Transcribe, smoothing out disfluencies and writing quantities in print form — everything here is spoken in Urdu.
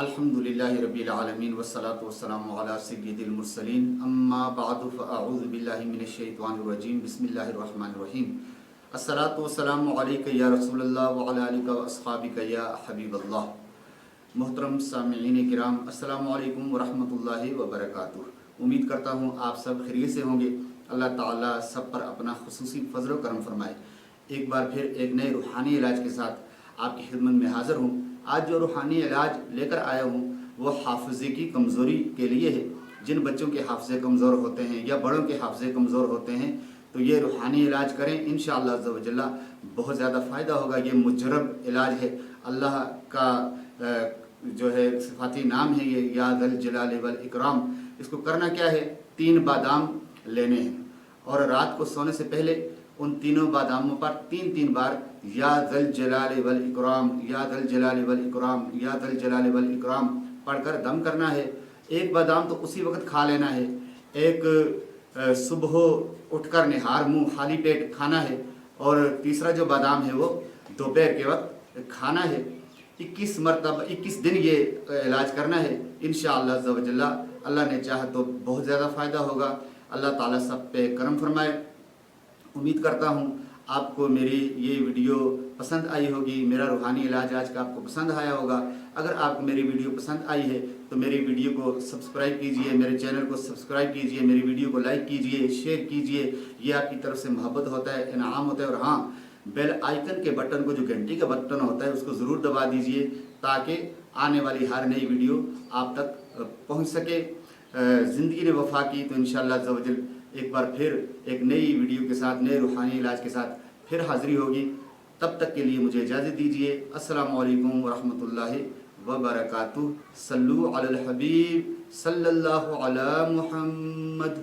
الحمدللہ رب العالمین والصلاة والسلام علی سید المرسلین اما بعد فاعوذ باللہ من الشیطان الرجیم بسم اللہ الرحمن الرحیم الصلاة والسلام علیک یا رسول اللہ وعلی آلک واصحابک یا حبیب اللہ۔ محترم سامعین کرام، السلام علیکم ورحمۃ اللہ وبرکاتہ۔ امید کرتا ہوں آپ سب خیریت سے ہوں گے۔ اللہ تعالیٰ سب پر اپنا خصوصی فضل و کرم فرمائے۔ ایک بار پھر ایک نئے روحانی علاج کے ساتھ آپ کی خدمت میں حاضر ہوں۔ آج جو روحانی علاج لے کر آیا ہوں وہ حافظے کی کمزوری کے لیے ہے۔ جن بچوں کے حافظے کمزور ہوتے ہیں یا بڑوں کے حافظے کمزور ہوتے ہیں تو یہ روحانی علاج کریں، انشاءاللہ عز و جل بہت زیادہ فائدہ ہوگا۔ یہ مجرب علاج ہے۔ اللہ کا جو ہے صفاتی نام ہے یہ یا ذل جلال والاکرام۔ اس کو کرنا کیا ہے؟ 3 بادام لینے ہیں اور رات کو سونے سے پہلے ان تینوں باداموں پر 3 بار یا ذل جلال والاکرام یا ذل جلال والاکرام یا ذل جلال والاکرام پڑھ کر دم کرنا ہے۔ ایک بادام تو اسی وقت کھا لینا ہے، ایک صبح اٹھ کر نہار منہ خالی پیٹ کھانا ہے، اور تیسرا جو بادام ہے وہ دوپہر کے وقت کھانا ہے۔ 21 دن یہ علاج کرنا ہے انشاءاللہ عز و جل۔ اللہ نے چاہا تو بہت زیادہ فائدہ ہوگا۔ اللہ تعالیٰ سب پہ کرم فرمائے۔ امید کرتا ہوں آپ کو میری یہ ویڈیو پسند آئی ہوگی، میرا روحانی علاج آج کا آپ کو پسند آیا ہوگا۔ اگر آپ کو میری ویڈیو پسند آئی ہے تو میری ویڈیو کو سبسکرائب کیجئے، میرے چینل کو سبسکرائب کیجئے، میری ویڈیو کو لائک کیجئے، شیئر کیجئے۔ یہ آپ کی طرف سے محبت ہوتا ہے، انعام ہوتا ہے۔ اور ہاں، بیل آئیکن کے بٹن کو، جو گھنٹی کا بٹن ہوتا ہے، اس کو ضرور دبا دیجئے تاکہ آنے والی ہر نئی ویڈیو آپ تک پہنچ سکے۔ زندگی نے وفا کی تو انشاءاللہ عز و جل ایک بار پھر ایک نئی ویڈیو کے ساتھ، نئے روحانی علاج کے ساتھ پھر حاضری ہوگی۔ تب تک کے لیے مجھے اجازت دیجیے۔ السلام علیکم ورحمۃ اللہ وبرکاتہ۔ صلو علی الحبیب صلی اللہ علی محمد۔